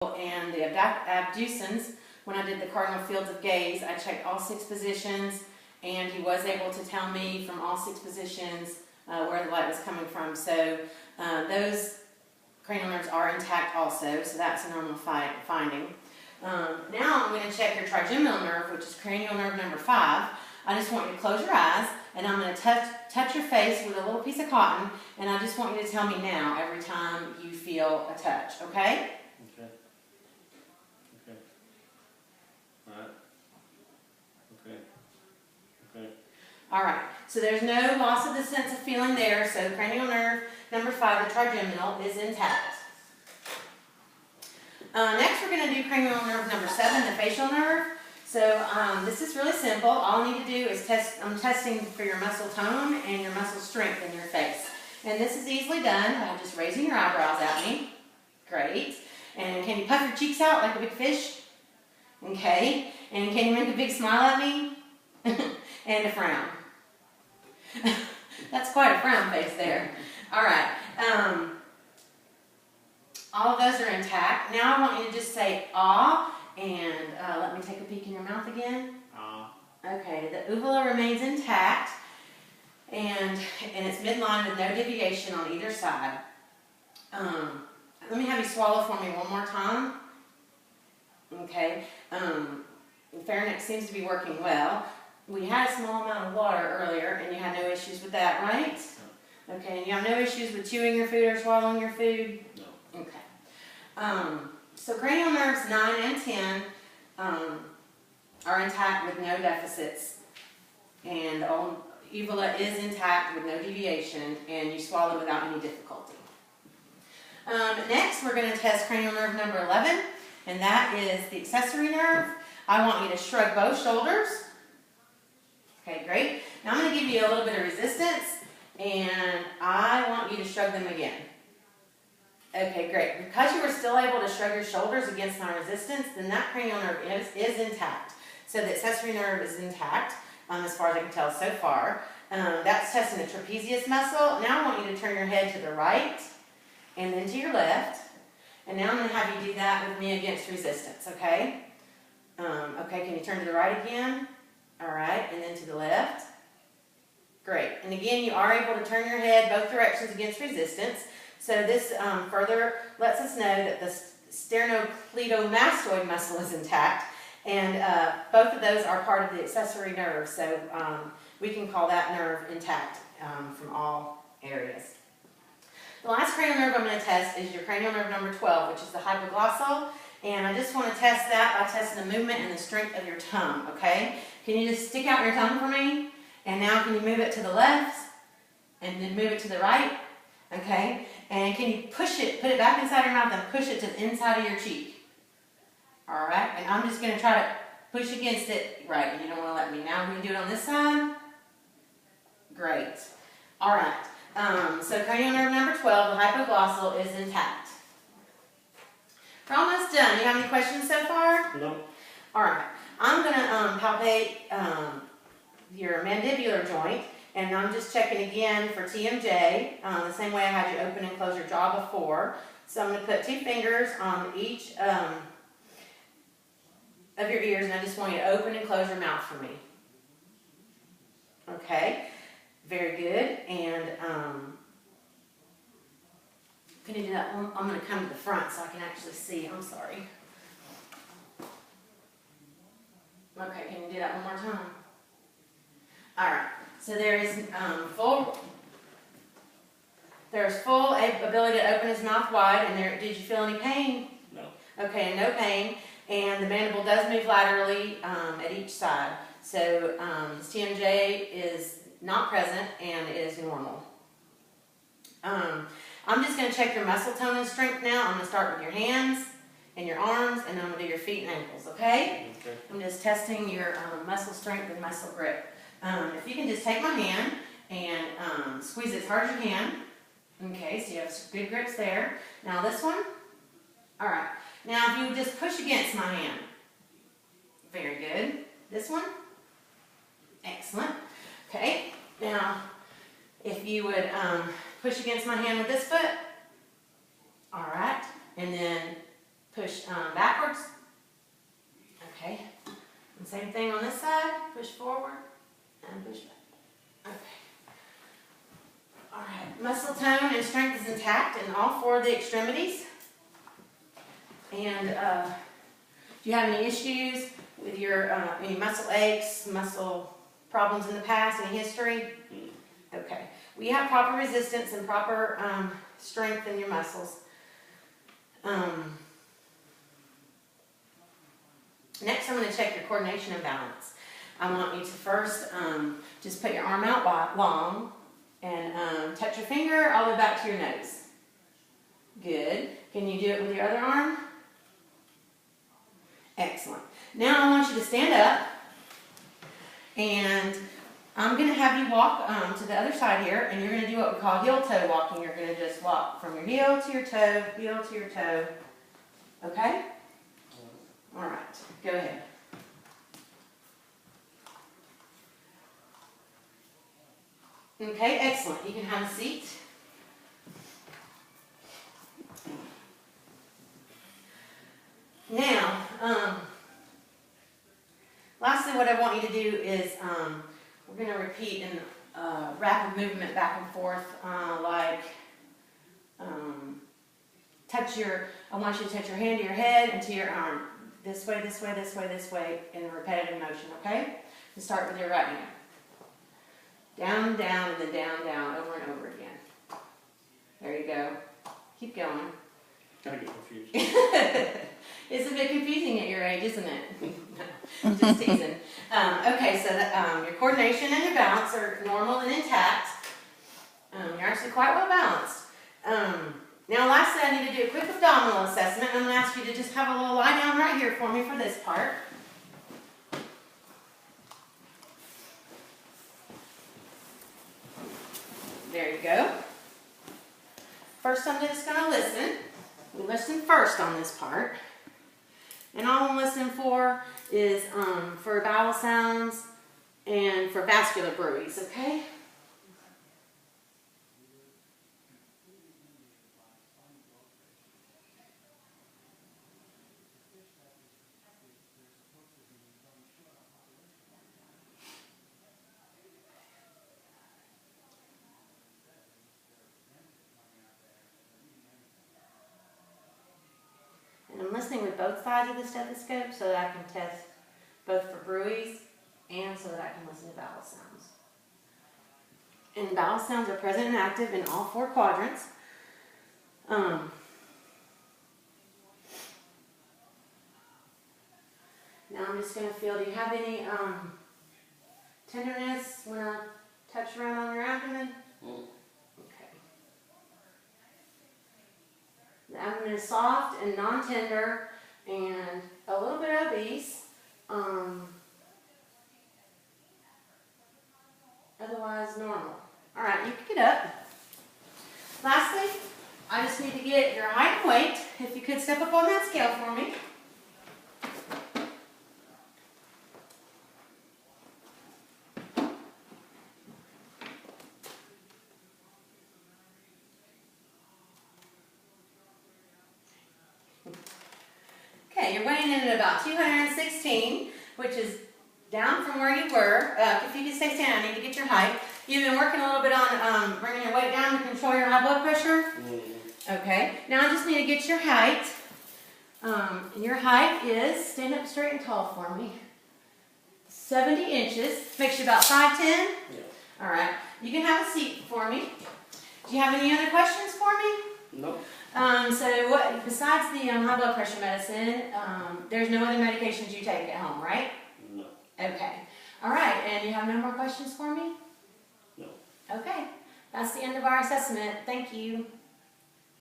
and the abducens. When I did the cardinal fields of gaze, I checked all 6 positions, and he was able to tell me from all 6 positions where the light was coming from. So those cranial nerves are intact also, so that's a normal finding. Now I'm going to check your trigeminal nerve, which is cranial nerve number 5. I just want you to close your eyes, and I'm going to touch your face with a little piece of cotton, and I just want you to tell me now every time you feel a touch, okay? Okay. Okay. Alright. Okay. Okay. Alright, so there's no loss of the sense of feeling there, so cranial nerve number 5, the trigeminal, is intact. Next we're going to do cranial nerve number 7, the facial nerve. So this is really simple. All I need to do is I'm testing for your muscle tone and your muscle strength in your face. And this is easily done by just raising your eyebrows at me. Great. And can you puff your cheeks out like a big fish? Okay. And can you make a big smile at me? And a frown. That's quite a frown face there. All right. All of those are intact. Now I want you to just say ah, and let me take a peek in your mouth again. Ah. Okay, the uvula remains intact, and it's midline with no deviation on either side. Let me have you swallow for me one more time. Okay, pharynx seems to be working well. We had a small amount of water earlier, and you had no issues with that, right? No. Okay, and you have no issues with chewing your food or swallowing your food? No. Okay. So cranial nerves 9 and 10 are intact with no deficits, and the uvula is intact with no deviation, and you swallow without any difficulty. Next, we're going to test cranial nerve number 11, and that is the accessory nerve. I want you to shrug both shoulders. Okay, great. Now I'm going to give you a little bit of resistance, and I want you to shrug them again. Okay, great. Because you were still able to shrug your shoulders against my resistance, then that cranial nerve is intact. So the accessory nerve is intact, as far as I can tell so far. That's testing the trapezius muscle. Now I want you to turn your head to the right and then to your left. And now I'm going to have you do that with me against resistance, okay? Okay, can you turn to the right again? All right, and then to the left. Great. And again, you are able to turn your head both directions against resistance. So this further lets us know that the sternocleidomastoid muscle is intact, and both of those are part of the accessory nerve, so we can call that nerve intact from all areas. The last cranial nerve I'm going to test is your cranial nerve number 12, which is the hypoglossal, and I just want to test that by testing the movement and the strength of your tongue, okay? Can you just stick out your tongue for me? And now can you move it to the left, and then move it to the right? Okay, and can you push it, put it back inside your mouth and push it to the inside of your cheek? All right, and I'm just going to try to push against it. Right, and you don't want to let me. Now we're going to do it on this side. Great. All right, so cranial nerve number 12, the hypoglossal, is intact. We're almost done. You have any questions so far? No. All right, I'm going to palpate your mandibular joint. And I'm just checking again for TMJ, the same way I had you open and close your jaw before. So I'm going to put 2 fingers on each of your ears, and I just want you to open and close your mouth for me. Okay, very good. And can you do that one? I'm going to come to the front so I can actually see. I'm sorry. Okay, can you do that one more time? All right. So there is full ability to open his mouth wide, and did you feel any pain? No. Okay, no pain, and the mandible does move laterally at each side. So this TMJ is not present and is normal. I'm just going to check your muscle tone and strength now. I'm going to start with your hands and your arms, and then I'm going to do your feet and ankles, okay? Okay. I'm just testing your muscle strength and muscle grip. If you can just take my hand and squeeze it as hard as you can. Okay, so you have good grips there. Now this one. All right. Now if you would just push against my hand. Very good. This one. Excellent. Okay. Now if you would push against my hand with this foot. All right. And then push backwards. Okay. And same thing on this side. Push forward and push back. Okay. All right. Muscle tone and strength is intact in all 4 of the extremities. And do you have any issues with your any muscle aches, muscle problems in the past, any history? Okay. We have proper resistance and proper strength in your muscles. Next, I'm going to check your coordination and balance. I want you to first just put your arm out long and touch your finger all the way back to your nose. Good. Can you do it with your other arm? Excellent. Now I want you to stand up, and I'm going to have you walk to the other side here, and you're going to do what we call heel-toe walking. You're going to just walk from your heel to your toe, heel to your toe. Okay? All right. Go ahead. Okay, excellent. You can have a seat. Now, lastly, what I want you to do is we're going to repeat in rapid movement back and forth, like I want you to touch your hand to your head and to your arm. This way, this way, this way, this way, in a repetitive motion, okay? And start with your right hand. Down, down, and then down, down, over and over again. There you go. Keep going. I get confused. It's a bit confusing at your age, isn't it? No, just teasing. Okay, so that, your coordination and your balance are normal and intact. You're actually quite well balanced. Now lastly, I need to do a quick abdominal assessment. I'm going to ask you to just have a little lie down right here for me for this part. There you go. First, I'm just going to listen. We listen first on this part. And all I'm listening for is for vowel sounds and for vascular bruits, okay? And I'm listening with both sides of the stethoscope so that I can test both for bruits and so that I can listen to vowel sounds. And vowel sounds are present and active in all 4 quadrants. Now I'm just going to feel, do you have any tenderness when I touch around on your abdomen? Okay. The abdomen is soft and non-tender and a little bit obese. Otherwise normal. Alright, you can get up. Lastly, I just need to get your height and weight. If you could step up on that scale for me. Okay, you're weighing in at about 216, which is down from where you were. If you could stay standing, I need to get your height. You've been working a little bit on bringing your weight down to control your high blood pressure? Okay, now I just need to get your height. And your height is, stand up straight and tall for me, 70 inches. Makes you about 5'10"? Yeah. All right, you can have a seat for me. Do you have any other questions for me? Nope. So what, besides the high blood pressure medicine, there's no other medications you take at home, right? No. Okay. All right, and you have no more questions for me? No. Okay. That's the end of our assessment. Thank you.